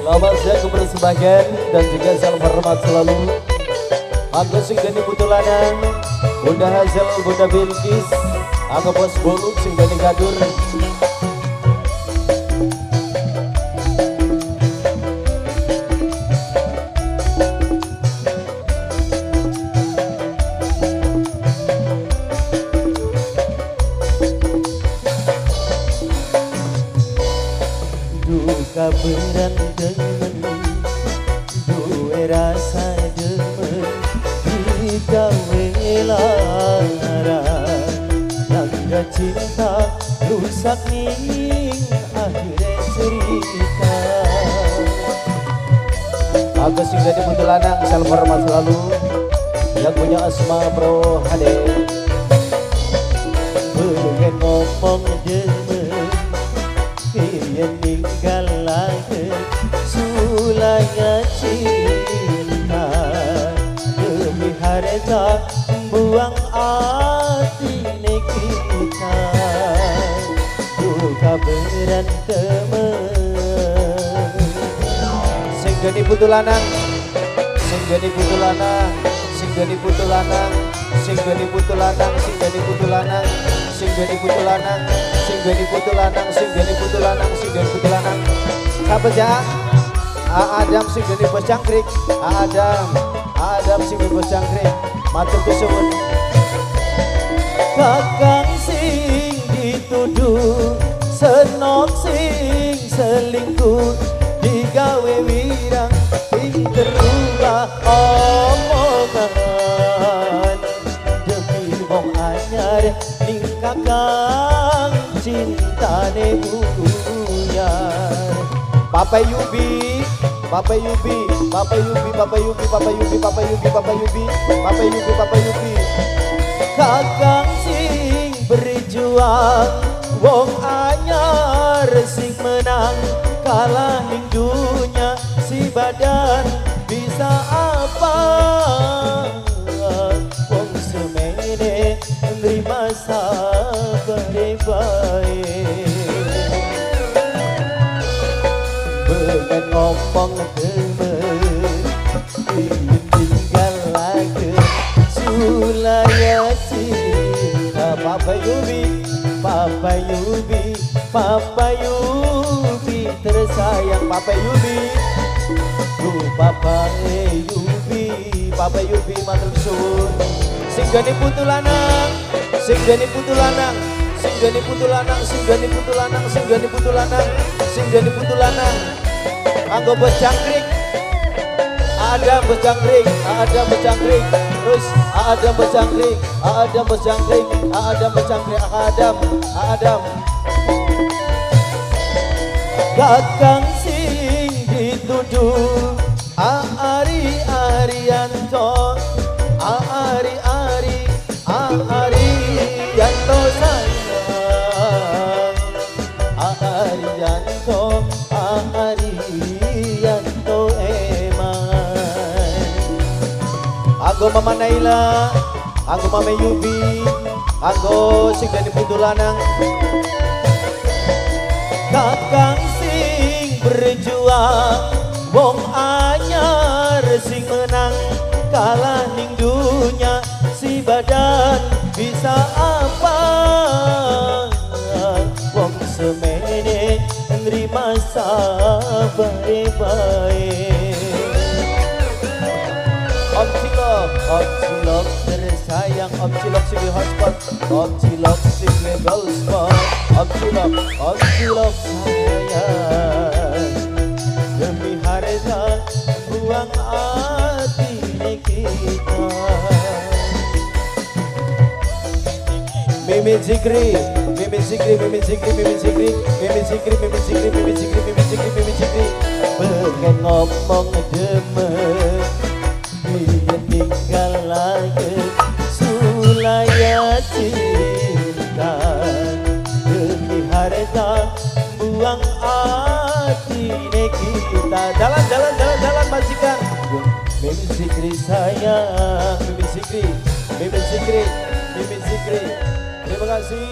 Selamat siang kebersamaan dan juga salam hormat selalu. Aku sing dani putulanan, Bunda Hazel, Bunda Bilkis, aku bos Boluk sing dani gadur. Duka beran demen, duwe rasa demen, digawe lara, langga cinta rusak ning akhirnya cerita. Aku sing jadi Putu Lanang, salam hormat selalu. Yang punya asma Bro Hade, pengen ngomong demen, yang ninggal lagi sulanya cinta, demi harta buang hati kita, duka beran temen. Sing jadi Putu Lanang, sing jadi Putu Lanang, sing jadi Putu Lanang, sing jadi Putu Lanang, sing jadi Putu Lanang, sing jadi Putu Lanang, sing jadi Putu Lanang, sing jadi Putu Lanang, sing jadi Putu Lanang. Siapa ya? Adam sing jadi bos cangkrik, Adam sing jadi bos cangkrik. Matur kesuwun. Kakang sing dituduh, senok sing selingkuh, digawe wirang pinter ulah omongan, demi wong anyar ning kakang cintane buyar. Papa Yubi, Papa Yubi, Papa Yubi, Papa Yubi, Papa Yubi, Papa Yubi, Papa Yubi, Papa Yubi, Papa Yubi. Kakang sing berjuang, wong anyar sing menang, kalah ning dunya si badan bisa apa? Wong semene nerima sabar baik. Pengen ngomong temen, ingin tinggal lagi sulaya cinta. Papa Yubi, Papa Yubi, Papa Yubi tersayang. Papa Yubi, Papa Yubi, Papa Yubi matur suwun. Sing gani Putu Lanang, sing gani Putu Lanang, sing gani Putu Lanang, sing gani Putu Lanang, sing gani Putu Lanang, sing gani Putu Lanang. Anggo bos cangkrik, ada bos cangkrik, ada bos cangkrik, terus ada bos cangkrik, ada bos cangkrik, ada bos cangkrik, Adam. Kakang sing dituduh, Arianto, Arianto sayang, Arianto, Arianto eman. Aku Mama Naila, aku Mama Yubi, aku sing jadi Putu Lanang. Kakang sing berjuang, wong anyar sing menang, kalah ning dunya si badan bisa apa? Wong semene nerima sabar baik. Om Cilok tersayang, Om Cilok sing di hotspot, Om Cilok sing di gold spot, Om Cilok sayang, demi harta buang hati kita. Mimin Zikri, Mimin Zikri, Mimin Zikri, Mimin Zikri, Mimin Zikri, Mimin Zikri, Mimin Zikri, Mimin Zikri, Mimin Zikri. Pengen ngomong demen, ingin tinggal lagi sulaya cinta, demi harta buang hati kita. Jalan majikan. Mimin Zikri sayang, Mimin Zikri, Mimin Zikri, Mimin Zikri. Terima kasih.